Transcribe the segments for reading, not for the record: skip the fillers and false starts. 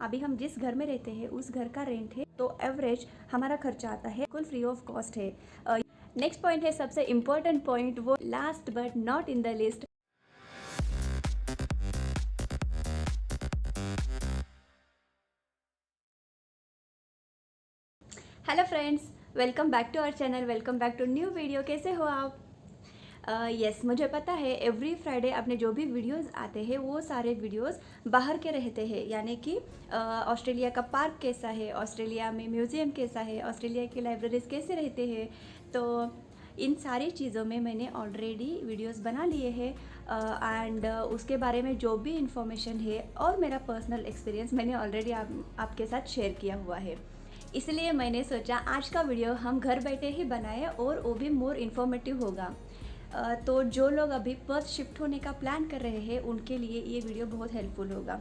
अभी हम जिस घर में रहते हैं उस घर का रेंट है, तो एवरेज हमारा खर्चा आता है, बिल्कुल फ्री ऑफ कॉस्ट है। नेक्स्ट पॉइंट है सबसे इम्पोर्टेंट पॉइंट, वो last but not in the list. Hello friends, welcome back to our channel, welcome back to new video. कैसे हो आप? यस, मुझे पता है एवरी फ्राइडे अपने जो भी वीडियोस आते हैं वो सारे वीडियोस बाहर के रहते हैं, यानी कि ऑस्ट्रेलिया का पार्क कैसा है, ऑस्ट्रेलिया में म्यूज़ियम कैसा है, ऑस्ट्रेलिया की लाइब्रेरीज कैसे रहते हैं। तो इन सारी चीज़ों में मैंने ऑलरेडी वीडियोस बना लिए हैं एंड उसके बारे में जो भी इंफॉर्मेशन है और मेरा पर्सनल एक्सपीरियंस मैंने ऑलरेडी आपके साथ शेयर किया हुआ है। इसलिए मैंने सोचा आज का वीडियो हम घर बैठे ही बनाएं और वो भी मोर इन्फॉर्मेटिव होगा। तो जो लोग अभी पर्थ शिफ्ट होने का प्लान कर रहे हैं उनके लिए ये वीडियो बहुत हेल्पफुल होगा।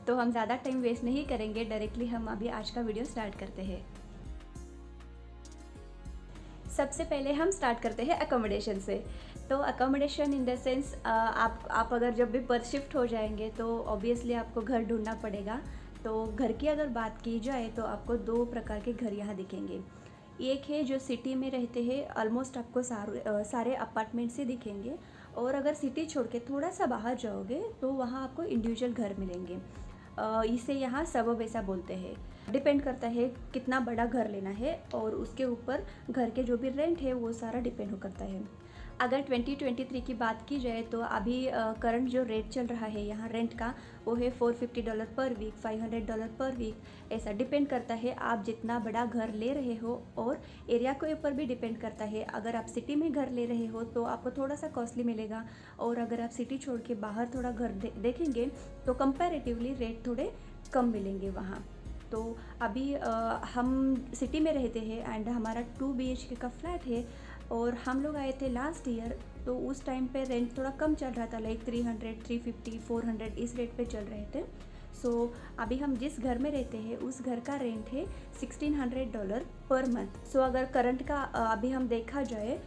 तो हम ज़्यादा टाइम वेस्ट नहीं करेंगे, डायरेक्टली हम अभी आज का वीडियो स्टार्ट करते हैं। सबसे पहले हम स्टार्ट करते हैं अकोमोडेशन से। तो अकोमोडेशन इन द सेंस, आप अगर जब भी पर्थ शिफ्ट हो जाएंगे तो ऑब्वियसली आपको घर ढूंढना पड़ेगा। तो घर की अगर बात की जाए तो आपको दो प्रकार के घर यहाँ दिखेंगे। एक है जो सिटी में रहते हैं, ऑलमोस्ट आपको सारे अपार्टमेंट्स ही दिखेंगे। और अगर सिटी छोड़ के थोड़ा सा बाहर जाओगे तो वहाँ आपको इंडिविजुअल घर मिलेंगे। इसे यहाँ सबब ऐसा बोलते हैं। डिपेंड करता है कितना बड़ा घर लेना है और उसके ऊपर घर के जो भी रेंट है वो सारा डिपेंड करता है। अगर 2023 की बात की जाए तो अभी करंट जो रेट चल रहा है यहाँ रेंट का, वो है $450 पर वीक, $500 पर वीक। ऐसा डिपेंड करता है आप जितना बड़ा घर ले रहे हो, और एरिया के ऊपर भी डिपेंड करता है। अगर आप सिटी में घर ले रहे हो तो आपको थोड़ा सा कॉस्टली मिलेगा, और अगर आप सिटी छोड़ के बाहर थोड़ा घर देखेंगे तो कंपैरेटिवली रेट थोड़े कम मिलेंगे वहाँ। तो अभी हम सिटी में रहते हैं एंड हमारा 2 BHK का फ्लैट है, और हम लोग आए थे लास्ट ईयर। तो उस टाइम पे रेंट थोड़ा कम चल रहा था, लाइक 300, 350, 400 इस रेट पे चल रहे थे। सो अभी हम जिस घर में रहते हैं उस घर का रेंट है $1600 पर मंथ। सो अगर करंट का अभी हम देखा जाए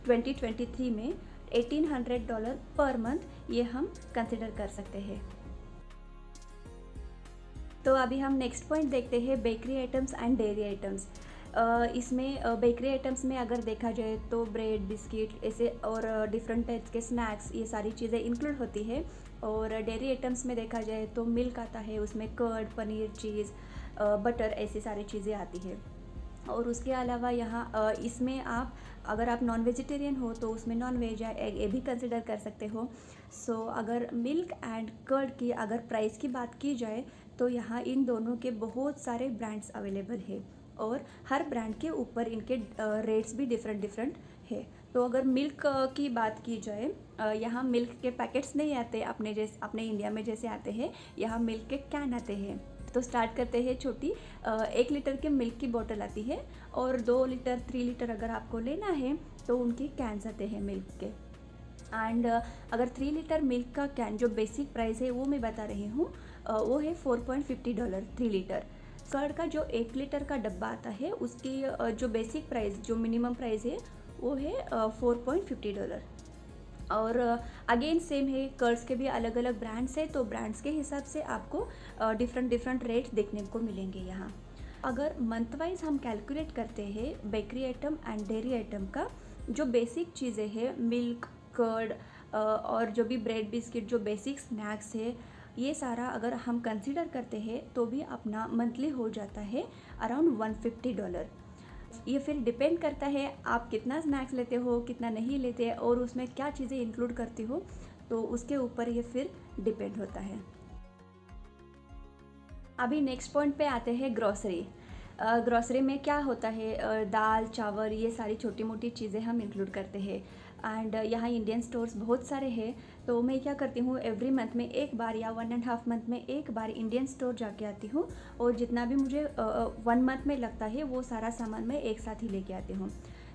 2023 में $1800 पर मंथ ये हम कंसिडर कर सकते हैं। तो अभी हम नेक्स्ट पॉइंट देखते हैं, bakery items and dairy items. इसमें बेकरी आइटम्स में अगर देखा जाए तो ब्रेड, बिस्किट ऐसे और डिफरेंट टाइप्स के स्नैक्स, ये सारी चीज़ें इंक्लूड होती है। और डेयरी आइटम्स में देखा जाए तो मिल्क आता है, उसमें कर्ड, पनीर, चीज़, बटर, ऐसी सारी चीज़ें आती है। और उसके अलावा यहाँ इसमें आप अगर आप नॉन वेजिटेरियन हो तो उसमें नॉन वेज या एग ये भी कंसिडर कर सकते हो। सो अगर मिल्क एंड कर्ड की अगर प्राइस की बात की जाए तो यहाँ इन दोनों के बहुत सारे ब्रांड्स अवेलेबल है, और हर ब्रांड के ऊपर इनके रेट्स भी डिफरेंट है। तो अगर मिल्क की बात की जाए, यहाँ मिल्क के पैकेट्स नहीं आते अपने इंडिया में जैसे आते हैं, यहाँ मिल्क के कैन आते हैं। तो स्टार्ट करते हैं छोटी 1 लीटर के मिल्क की बोतल आती है, और 2 लीटर 3 लीटर अगर आपको लेना है तो उनके कैंस आते हैं मिल्क के। एंड अगर 3 लीटर मिल्क का कैन जो बेसिक प्राइस है वो मैं बता रही हूँ, वो है $4.50 3 लीटर। कर्ड का जो 1 लीटर का डब्बा आता है उसकी जो बेसिक प्राइस, जो मिनिमम प्राइस है वो है $4.50। और अगेन सेम है, कर्ड्स के भी अलग अलग ब्रांड्स है, तो ब्रांड्स के हिसाब से आपको डिफरेंट रेट्स देखने को मिलेंगे यहाँ। अगर मंथ वाइज हम कैलकुलेट करते हैं bakery item and dairy item का, जो बेसिक चीज़ें हैं मिल्क, कर्ड और जो भी ब्रेड, बिस्किट, जो बेसिक स्नैक्स है, ये सारा अगर हम कंसिडर करते हैं तो भी अपना मंथली हो जाता है अराउंड $150। ये फिर डिपेंड करता है आप कितना स्नैक्स लेते हो, कितना नहीं लेते, और उसमें क्या चीज़ें इंक्लूड करते हो, तो उसके ऊपर ये फिर डिपेंड होता है। अभी नेक्स्ट पॉइंट पे आते हैं, ग्रॉसरी। ग्रॉसरी में क्या होता है, दाल, चावल, ये सारी छोटी मोटी चीज़ें हम इंक्लूड करते हैं। एंड यहाँ इंडियन स्टोर्स बहुत सारे हैं, तो मैं क्या करती हूँ एवरी मंथ में एक बार या 1.5 मंथ में एक बार इंडियन स्टोर जाके आती हूँ, और जितना भी मुझे 1 मंथ में लगता है वो सारा सामान मैं एक साथ ही लेके आती हूँ।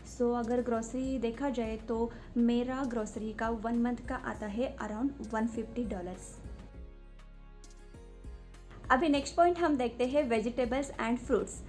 सो अगर ग्रॉसरी देखा जाए तो मेरा ग्रॉसरी का 1 मंथ का आता है अराउंड $150। अभी नेक्स्ट पॉइंट हम देखते हैं, वेजिटेबल्स एंड फ्रूट्स।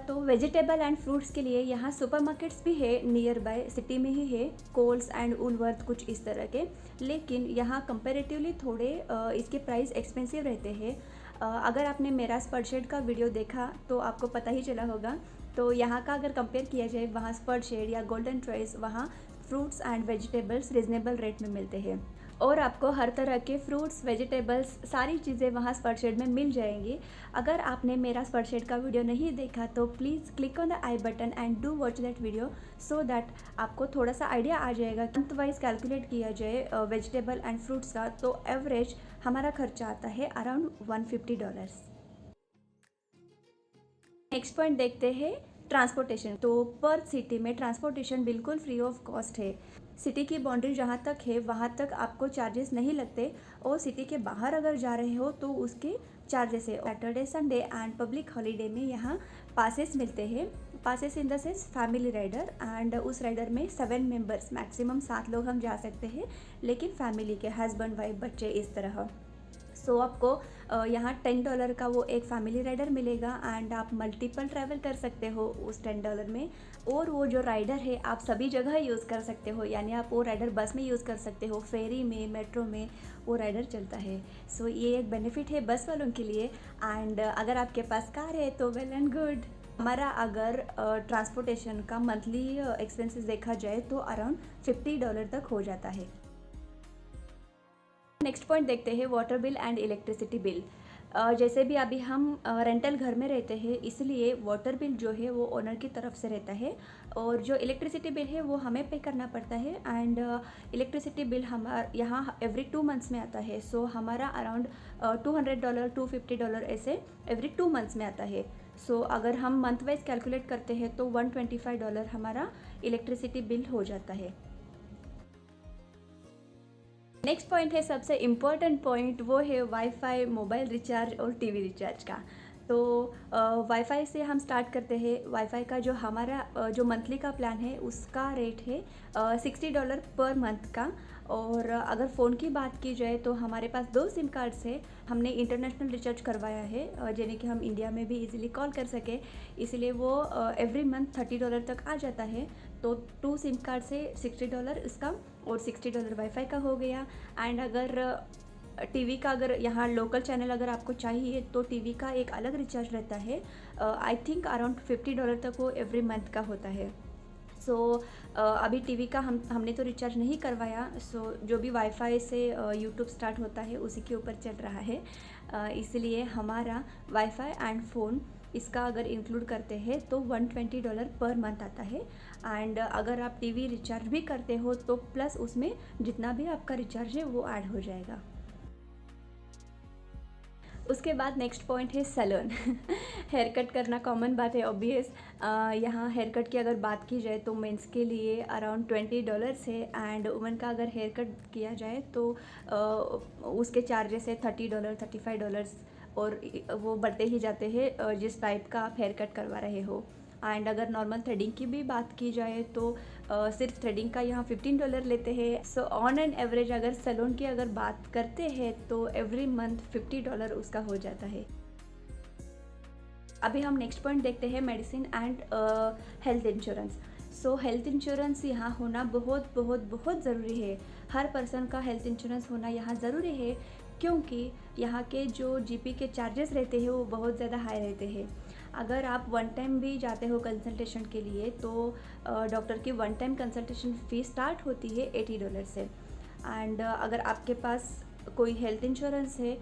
तो वेजिटेबल एंड फ्रूट्स के लिए यहाँ सुपरमार्केट्स भी है, नियर बाय सिटी में ही है, कोल्स एंड वुलवर्थ कुछ इस तरह के। लेकिन यहाँ कंपैरेटिवली थोड़े इसके प्राइस एक्सपेंसिव रहते हैं। अगर आपने मेरा स्पर्शेड का वीडियो देखा तो आपको पता ही चला होगा। तो यहाँ का अगर कंपेयर किया जाए, वहाँ स्पर्शेड या गोल्डन ट्रेस, वहाँ fruits and vegetables reasonable rate में मिलते हैं और आपको हर तरह के फ्रूट्स, वेजिटेबल्स, सारी चीज़ें वहाँ स्पर्शेड में मिल जाएंगी। अगर आपने मेरा स्पर्शेड का वीडियो नहीं देखा तो please click on the I button and do watch that video, so that आपको थोड़ा सा आइडिया आ जाएगा। मंथ वाइज कैलकुलेट किया जाए वेजिटेबल एंड फ्रूट्स का तो एवरेज हमारा खर्चा आता है अराउंड $150। नेक्स्ट पॉइंट देखते हैं ट्रांसपोर्टेशन। तो पर सिटी में ट्रांसपोर्टेशन बिल्कुल फ्री ऑफ कॉस्ट है। सिटी की बाउंड्री जहाँ तक है वहाँ तक आपको चार्जेस नहीं लगते और सिटी के बाहर अगर जा रहे हो तो उसके चार्जेस है। Saturday, Sunday and public holiday में यहाँ पासेस मिलते हैं। Passes in the sense family rider, and उस राइडर में 7 मेंबर्स, मैक्सिमम 7 लोग हम जा सकते हैं, लेकिन फैमिली के हस्बैंड, वाइफ, बच्चे, इस तरह। सो आपको यहाँ $10 का वो एक फैमिली राइडर मिलेगा एंड आप मल्टीपल ट्रैवल कर सकते हो उस $10 में। और वो जो राइडर है आप सभी जगह यूज़ कर सकते हो, यानी आप वो राइडर बस में यूज़ कर सकते हो, फेरी में, मेट्रो में वो राइडर चलता है। सो ये एक बेनिफिट है बस वालों के लिए। एंड अगर आपके पास कार है तो वेल एंड गुड। हमारा अगर ट्रांसपोर्टेशन का मंथली एक्सपेंसेस देखा जाए तो अराउंड $50 तक हो जाता है। नेक्स्ट पॉइंट देखते हैं water bill and electricity bill. जैसे भी अभी हम रेंटल घर में रहते हैं, इसलिए वाटर बिल जो है वो ओनर की तरफ से रहता है और जो इलेक्ट्रिसिटी बिल है वो हमें पे करना पड़ता है। एंड इलेक्ट्रिसिटी बिल हमारा यहाँ एवरी 2 मंथ्स में आता है। सो हमारा अराउंड $200, $250 ऐसे एवरी 2 मंथ्स में आता है। सो अगर हम मंथ वाइज कैलकुलेट करते हैं तो $125 हमारा इलेक्ट्रिसिटी बिल हो जाता है। नेक्स्ट पॉइंट है सबसे इम्पॉर्टेंट पॉइंट, वो है वाईफाई, मोबाइल रिचार्ज और टीवी रिचार्ज का। तो वाईफाई से हम स्टार्ट करते हैं। वाईफाई का जो हमारा जो मंथली का प्लान है उसका रेट है $60 पर मंथ का। और अगर फ़ोन की बात की जाए तो हमारे पास 2 सिम कार्ड्स है। हमने इंटरनेशनल रिचार्ज करवाया है यानी कि हम इंडिया में भी इजीली कॉल कर सके, इसलिए वो एवरी मंथ $30 तक आ जाता है। तो 2 सिम कार्ड से $60 इसका और $60 वाईफाई का हो गया। एंड अगर टीवी का, अगर यहाँ लोकल चैनल अगर आपको चाहिए तो टीवी का एक अलग रिचार्ज रहता है। आई थिंक अराउंड $50 तक वो एवरी मंथ का होता है। सो अभी टीवी का हमने तो रिचार्ज नहीं करवाया। सो जो भी वाईफाई से यूट्यूब स्टार्ट होता है उसी के ऊपर चल रहा है, इसलिए हमारा वाईफाई एंड फ़ोन इसका अगर इंक्लूड करते हैं तो $120 पर मंथ आता है। एंड अगर आप टीवी रिचार्ज भी करते हो तो प्लस उसमें जितना भी आपका रिचार्ज है वो ऐड हो जाएगा। उसके बाद नेक्स्ट पॉइंट है सैलून। हेयर कट करना कॉमन बात है, ऑब्वियस। यहाँ हेयर कट की अगर बात की जाए तो मेंस के लिए अराउंड $20 है एंड वुमेन का अगर हेयर कट किया जाए तो उसके चार्जेस है $30, $35 और वो बढ़ते ही जाते हैं जिस टाइप का आप हेयर कट करवा रहे हो। एंड अगर नॉर्मल थ्रेडिंग की भी बात की जाए तो सिर्फ थ्रेडिंग का यहाँ $15 लेते हैं। सो ऑन एन एवरेज अगर सैलून की अगर बात करते हैं तो एवरी मंथ $50 उसका हो जाता है। अभी हम नेक्स्ट पॉइंट देखते हैं medicine and health insurance. So health insurance यहाँ होना बहुत बहुत बहुत ज़रूरी है। हर पर्सन का हेल्थ इंश्योरेंस होना यहाँ ज़रूरी है, क्योंकि यहाँ के जो जीपी के चार्जेस रहते हैं वो बहुत ज़्यादा हाई रहते हैं। अगर आप वन टाइम भी जाते हो कंसल्टेशन के लिए तो डॉक्टर की one time consultation fees start होती है $80 से। एंड अगर आपके पास कोई हेल्थ इंश्योरेंस है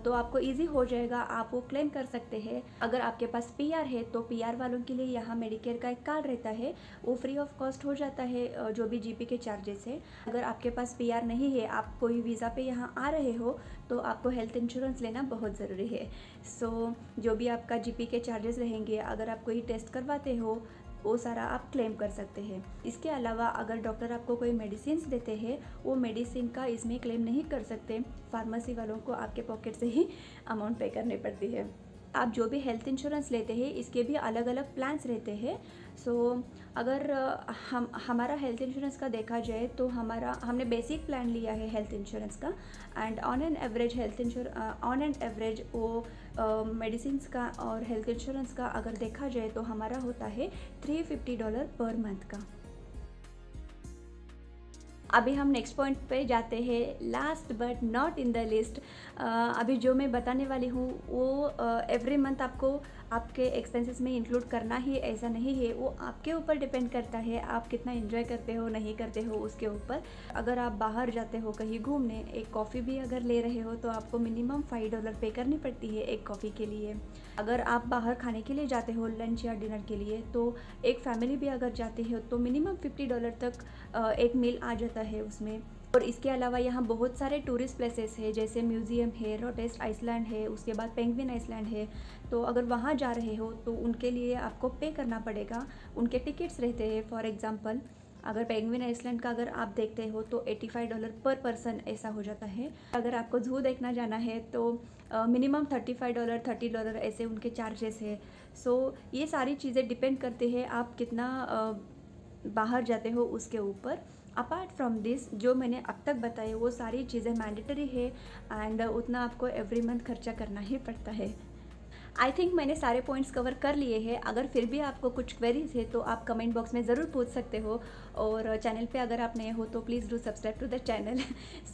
तो आपको इजी हो जाएगा, आप वो क्लेम कर सकते हैं। अगर आपके पास पीआर है तो पीआर वालों के लिए यहाँ मेडिकेयर का एक कार्ड रहता है, वो फ्री ऑफ कॉस्ट हो जाता है जो भी जीपी के चार्जेस है। अगर आपके पास पीआर नहीं है, आप कोई वीज़ा पे यहाँ आ रहे हो, तो आपको हेल्थ इंश्योरेंस लेना बहुत ज़रूरी है। सो जो भी आपका जीपी के चार्जेस रहेंगे, अगर आप कोई टेस्ट करवाते हो, वो सारा आप क्लेम कर सकते हैं। इसके अलावा अगर डॉक्टर आपको कोई मेडिसिन देते हैं, वो मेडिसिन का इसमें क्लेम नहीं कर सकते, फार्मेसी वालों को आपके पॉकेट से ही अमाउंट पे करनी पड़ती है। आप जो भी हेल्थ इंश्योरेंस लेते हैं इसके भी अलग अलग प्लान्स रहते हैं। सो अगर हमारा हेल्थ इंश्योरेंस का देखा जाए तो हमने बेसिक प्लान लिया है हेल्थ इंश्योरेंस का। एंड ऑन एन एवरेज वो मेडिसिन का और हेल्थ इंश्योरेंस का अगर देखा जाए तो हमारा होता है $350 पर मंथ का। अभी हम नेक्स्ट पॉइंट पे जाते हैं, last but not in the list. अभी जो मैं बताने वाली हूँ वो एवरी मंथ आपको आपके एक्सपेंसेस में इंक्लूड करना ही ऐसा नहीं है, वो आपके ऊपर डिपेंड करता है आप कितना एंजॉय करते हो नहीं करते हो उसके ऊपर। अगर आप बाहर जाते हो कहीं घूमने, एक कॉफ़ी भी अगर ले रहे हो तो आपको मिनिमम $5 पे करनी पड़ती है एक कॉफ़ी के लिए। अगर आप बाहर खाने के लिए जाते हो लंच या डिनर के लिए, तो एक फैमिली भी अगर जाती हो तो मिनिमम $50 तक एक मील आ जाता है उसमें। और इसके अलावा यहाँ बहुत सारे टूरिस्ट प्लेसेस है, जैसे म्यूज़ियम है, रोटेस्ट आइसलैंड है, उसके बाद पेंगुइन आइसलैंड है। तो अगर वहाँ जा रहे हो तो उनके लिए आपको पे करना पड़ेगा, उनके टिकट्स रहते हैं। फॉर एग्ज़ाम्पल अगर पेंगुइन आइसलैंड का अगर आप देखते हो तो $85 पर पर्सन ऐसा हो जाता है। अगर आपको ज़ू देखना जाना है तो मिनिमम $35 $30 ऐसे उनके चार्जेस है। सो ये सारी चीज़ें डिपेंड करते हैं आप कितना बाहर जाते हो उसके ऊपर। अपार्ट फ्रॉम दिस जो मैंने अब तक बताए वो सारी चीज़ें मैंडेटरी है एंड उतना आपको एवरी मंथ खर्चा करना ही पड़ता है। आई थिंक मैंने सारे पॉइंट्स कवर कर लिए हैं। अगर फिर भी आपको कुछ क्वेरीज है तो आप कमेंट बॉक्स में ज़रूर पूछ सकते हो, और चैनल पे अगर आप नए हो तो please do subscribe to the channel.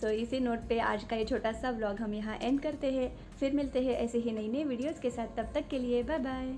So इसी नोट पे आज का ये छोटा सा व्लॉग हम यहाँ एंड करते हैं। फिर मिलते हैं ऐसे ही नई नई वीडियोज़ के साथ, तब तक के लिए बाय बाय।